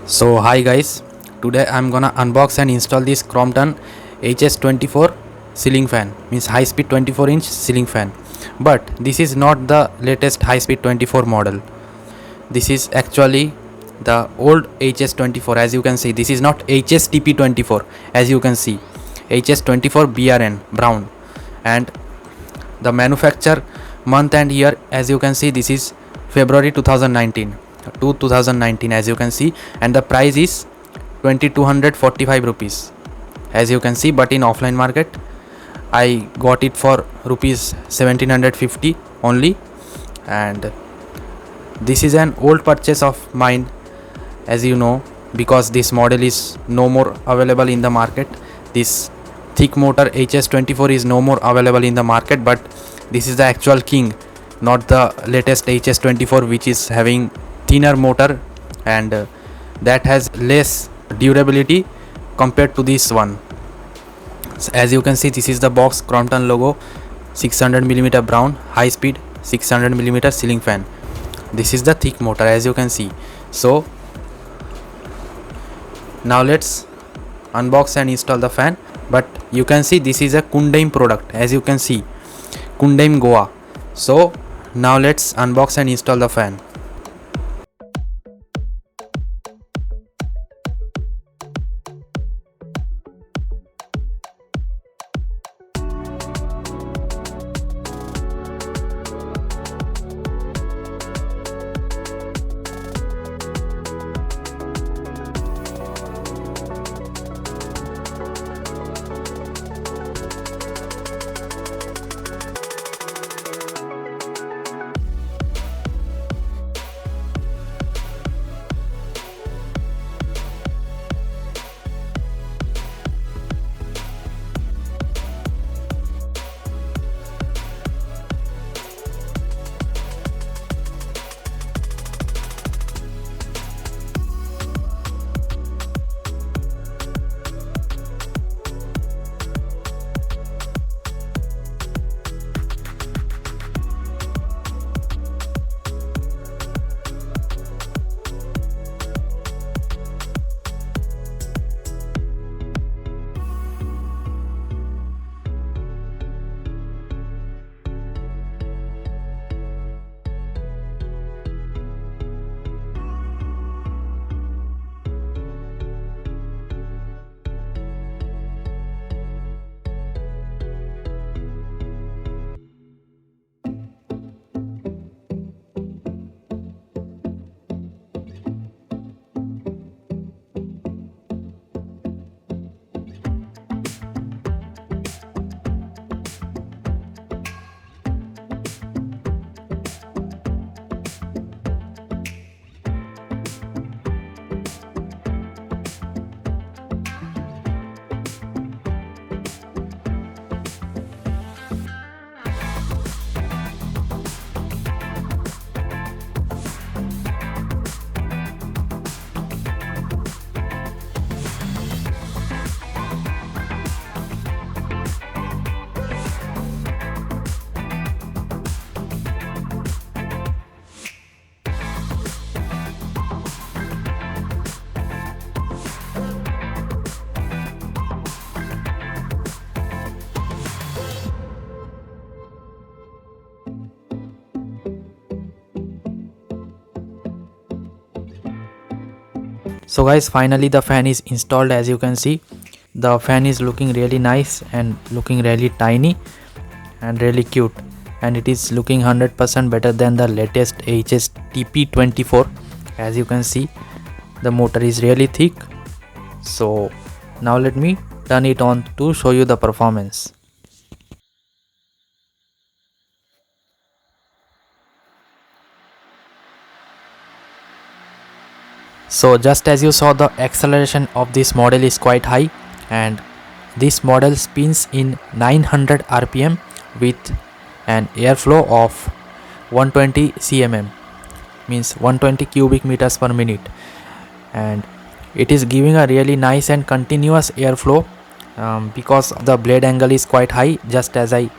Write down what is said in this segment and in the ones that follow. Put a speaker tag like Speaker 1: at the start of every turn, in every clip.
Speaker 1: So hi guys, today I'm gonna unbox and install this Crompton HS24 ceiling fan, means high speed 24-inch ceiling fan. But this is not the latest high speed 24 model. This is actually the old HS24. As you can see, this is not HSTP24. As you can see, HS24 BRN brown, and the manufacture month and year, as you can see, this is February 2019 to 2019, as you can see, and the price is 2245 rupees, as you can see. But in offline market I got it for rupees 1750 only, and this is an old purchase of mine, as you know, because this model is no more available in the market. This thick motor HS24 is no more available in the market, but this is the actual king, not the latest HS24 which is having thinner motor and that has less durability compared to this one. As you can see, this is the box, Crompton logo, 600mm brown, high speed 600mm ceiling fan. This is the thick motor, as you can see. So now let's unbox and install the fan. But you can see this is a Kundaim product, as you can see, Kundaim Goa. So now let's unbox and install the fan. So guys, finally the fan is installed. As you can see, the fan is looking really nice and looking really tiny and really cute, and it is looking 100% better than the latest HSTP24. As you can see, the motor is really thick. So now let me turn it on to show you the performance. So just as you saw, the acceleration of this model is quite high, and this model spins in 900 rpm with an airflow of 120 cmm, means 120 cubic meters per minute, and it is giving a really nice and continuous airflow because the blade angle is quite high, just as I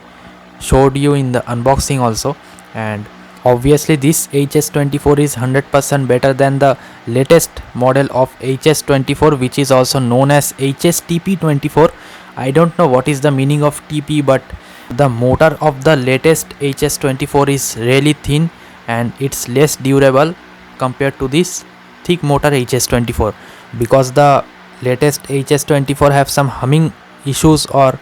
Speaker 1: showed you in the unboxing also. And Obviously this HS24 is 100% better than the latest model of HS24, which is also known as HSTP24. I don't know what is the meaning of TP, but the motor of the latest HS24 is really thin and it's less durable compared to this thick motor HS24, because the latest HS24 have some humming issues, or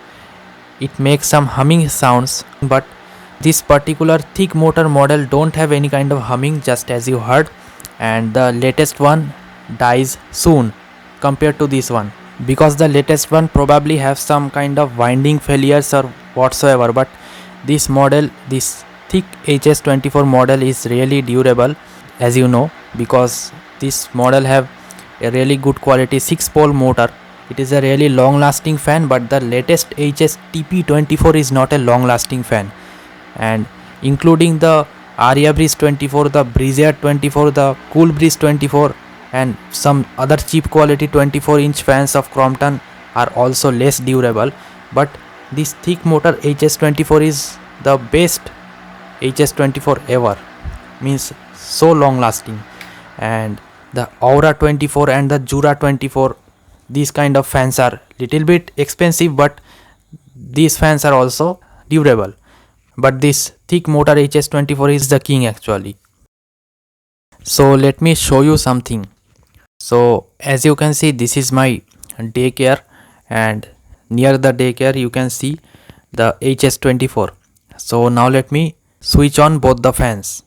Speaker 1: it makes some humming sounds, but this particular thick motor model don't have any kind of humming, just as you heard. And the latest one dies soon compared to this one, because the latest one probably have some kind of winding failures or whatsoever, but this model, this thick HS24 model is really durable, as you know, because this model have a really good quality 6-pole motor. It is a really long lasting fan, but the latest HSTP24 is not a long lasting fan. And including the Aria Breeze 24, the Breezer 24, the Cool Breeze 24 and some other cheap quality 24-inch fans of Crompton are also less durable, but this thick motor HS24 is the best HS24 ever, means so long lasting. And the Aura 24 and the Jura 24, these kind of fans are little bit expensive, but these fans are also durable, but this thick motor HS24 is the king actually. So let me show you something. So as you can see, this is my daycare, and near the daycare you can see the HS24. So now let me switch on both the fans.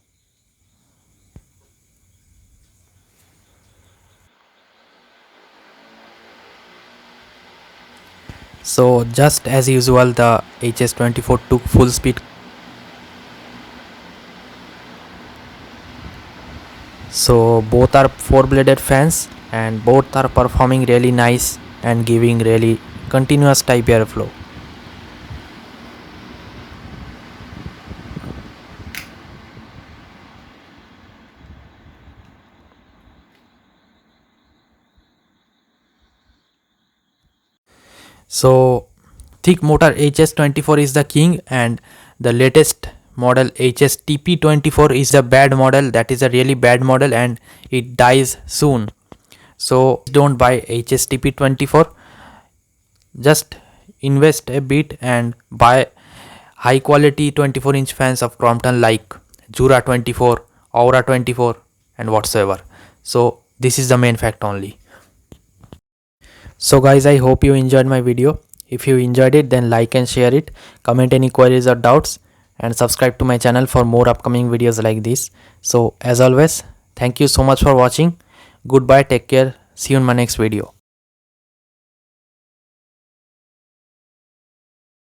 Speaker 1: So just as usual, the HS24 took full speed. So both are 4-bladed fans and both are performing really nice and giving really continuous type airflow. So thick motor HS24 is the king, and the latest model HSTP24 is a bad model. That is a really bad model and it dies soon. So don't buy HSTP24. Just invest a bit and buy high quality 24-inch fans of Crompton like Jura 24, Aura 24 and whatsoever. So this is the main fact only. So guys, I hope you enjoyed my video. If you enjoyed it, then like and share it, comment any queries or doubts, and subscribe to my channel for more upcoming videos like this. So as always, thank you so much for watching. Goodbye, take care, see you in my next video.